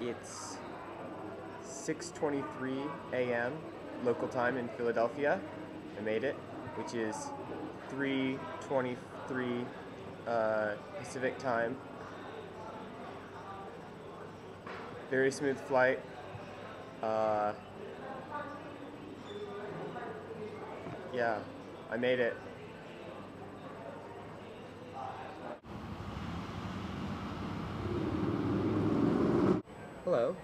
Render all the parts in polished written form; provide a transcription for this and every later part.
It's 6:23 a.m. local time in Philadelphia. I made it, which is 3:23 Pacific time. Very smooth flight. Yeah, I made it. Hello.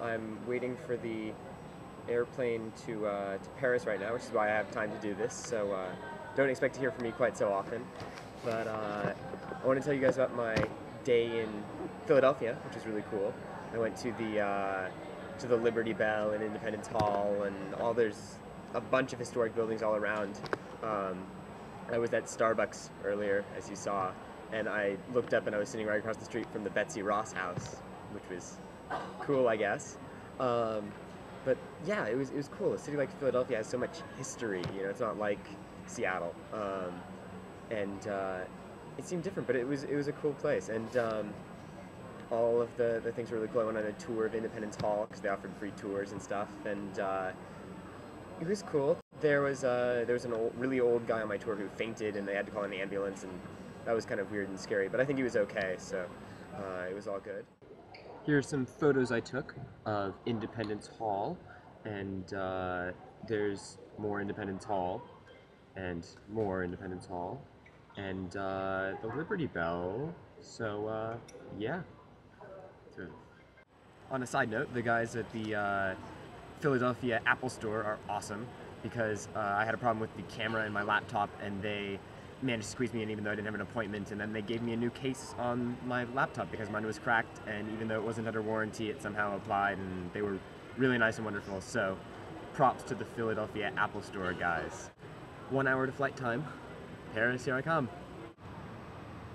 I'm waiting for the airplane to Paris right now, which is why I have time to do this. So don't expect to hear from me quite so often. But I want to tell you guys about my day in Philadelphia, which is really cool. I went to the Liberty Bell and Independence Hall, and there's a bunch of historic buildings all around. I was at Starbucks earlier, as you saw, and I looked up and I was sitting right across the street from the Betsy Ross house, which was cool, I guess. But yeah, it was cool. A city like Philadelphia has so much history. You know, it's not like Seattle, and it seemed different, but it was a cool place. And all of the things were really cool. I went on a tour of Independence Hall because they offered free tours and stuff, and it was cool. There was an really old guy on my tour who fainted, and they had to call an ambulance, and that was kind of weird and scary. But I think he was okay, so it was all good. Here are some photos I took of Independence Hall, and there's more Independence Hall, and more Independence Hall, and the Liberty Bell. So yeah. On a side note, the guys at the Philadelphia Apple Store are awesome because I had a problem with the camera in my laptop, and they managed to squeeze me in even though I didn't have an appointment, and then they gave me a new case on my laptop because mine was cracked, and even though it wasn't under warranty, it somehow applied, and they were really nice and wonderful. So props to the Philadelphia Apple Store guys. 1 hour to flight time. Paris, here I come.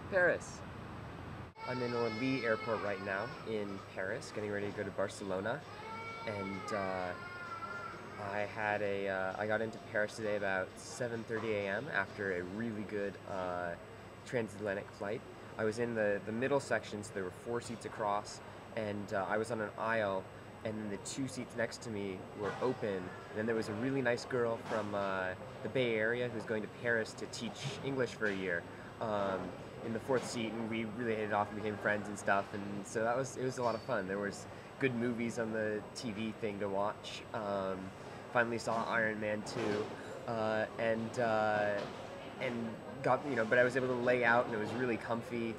Paris. I'm in Orly Airport right now in Paris, getting ready to go to Barcelona, and I got into Paris today about 7:30 a.m. after a really good transatlantic flight. I was in the middle section, so there were 4 seats across, and I was on an aisle, and then the 2 seats next to me were open, and then there was a really nice girl from the Bay Area who's going to Paris to teach English for a year. In the 4th seat, and we really hit it off and became friends and stuff, and so it was a lot of fun. There was good movies on the TV thing to watch. Finally saw Iron Man 2, and got, but I was able to lay out, and it was really comfy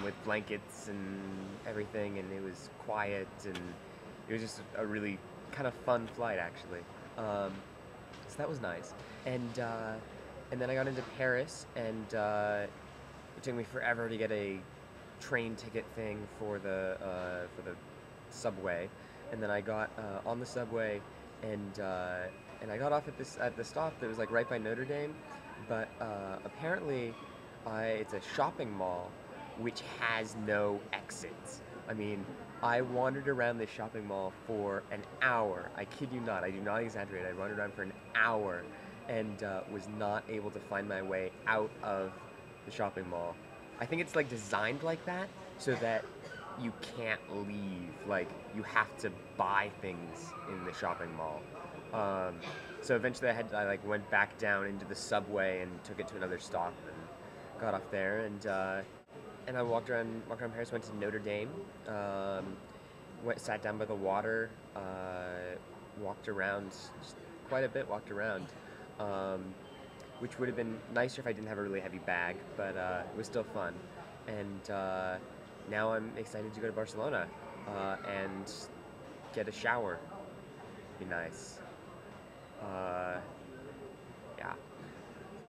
with blankets and everything, and it was quiet, and it was just a really kind of fun flight actually. So that was nice, and then I got into Paris, and it took me forever to get a train ticket thing for the subway, and then I got on the subway, and I got off at the stop that was like right by Notre Dame, but apparently it's a shopping mall which has no exits. I mean, I wandered around this shopping mall for an hour. I kid you not, I do not exaggerate. I wandered around for an hour and was not able to find my way out of the shopping mall. I think it's like designed like that so that you can't leave. Like, you have to buy things in the shopping mall. So eventually I like went back down into the subway and took it to another stop and got off there, and I walked around Paris, went to Notre Dame, sat down by the water, walked around just quite a bit, which would have been nicer if I didn't have a really heavy bag, but it was still fun. And now I'm excited to go to Barcelona and get a shower. Be nice.